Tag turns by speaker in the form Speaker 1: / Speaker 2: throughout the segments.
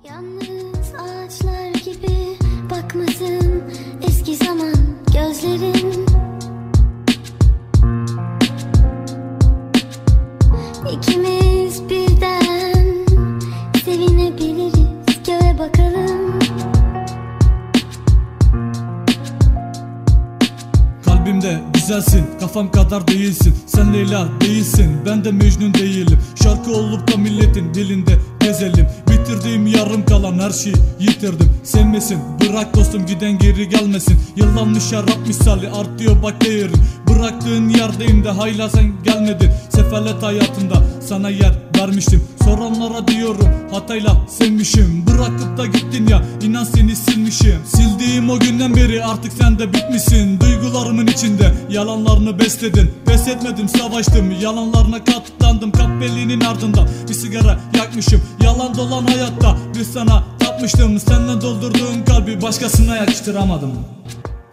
Speaker 1: Yalnız ağaçlar gibi bakmasın eski zaman gözlerin. İkimiz birden sevinebiliriz, göğe bakalım.
Speaker 2: Kalbimde güzelsin, kafam kadar değilsin. Sen Leyla değilsin, ben de Mecnun değilim. Şarkı olup da milletin dilinde gezelim. Bitirdiğim yarım kalan her şeyi yitirdim. Sevmesin, bırak dostum, giden geri gelmesin. Yıllanmış şarap misali artıyor bak değerin. Bıraktığın yerdeyim de hayla sen gelmedin. Sefalet hayatında sana yer vermiştim. Soranlara diyorum hatayla sevmişim. Bırakıp da gittin ya, inan seni silmişim. Sildiğim o günden beri artık sen de bitmişsin. Duygularımın içinde yalanlarını besledin. Pes etmedim, savaştım, yalanlarına katlandım. Kahveliğinin ardından bir sigara yakmışım. Yalan dolan hayatta bir sana tapmıştım. Senden doldurduğum kalbi başkasına yakıştıramadım.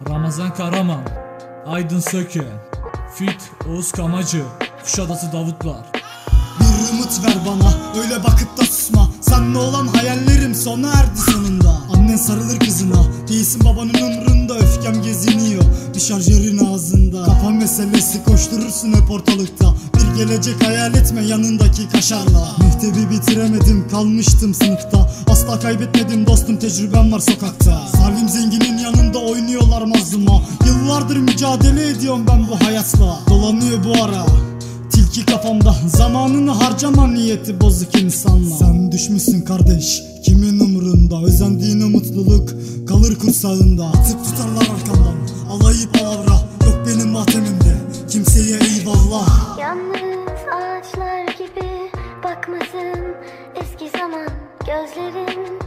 Speaker 2: Ramazan Karaman, Aydın Söke, Fit Oğuz Kamacı, Kuşadası Davutlar.
Speaker 3: Bir umut ver bana, öyle bakıp da susma. Seninle olan hayallerim sona erdi sonunda. Annen sarılır kızına, değilsin babanın umrunda. Öfkem geziniyor bir şarjörün ağzında. Kafa meselesi, koşturursun hep ortalıkta. Bir gelecek hayal etme yanındaki kaşarla. Mektebi bitiremedim, kalmıştım sınıfta. Asla kaybetmedim dostum, tecrübem var sokakta. Zalim zenginin yanında oynuyorlar mazluma. Yıllardır mücadele ediyorum ben bu hayatla. Dolanıyor bu ara tilki kafamda, zamanını harcama niyeti bozuk insanla. Sen düşmüşsün kardeş, kimin umurunda? Özendiğin mutluluk kalır kursağında. Atıp tutarlar arkamdan, alayı palavra. Yok benim matemimde, kimseye eyvallah.
Speaker 1: Yalnız ağaçlar gibi bakmasın eski zaman gözlerin.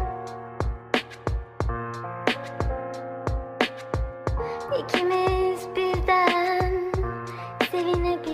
Speaker 1: İkimiz birden sevinebiliriz.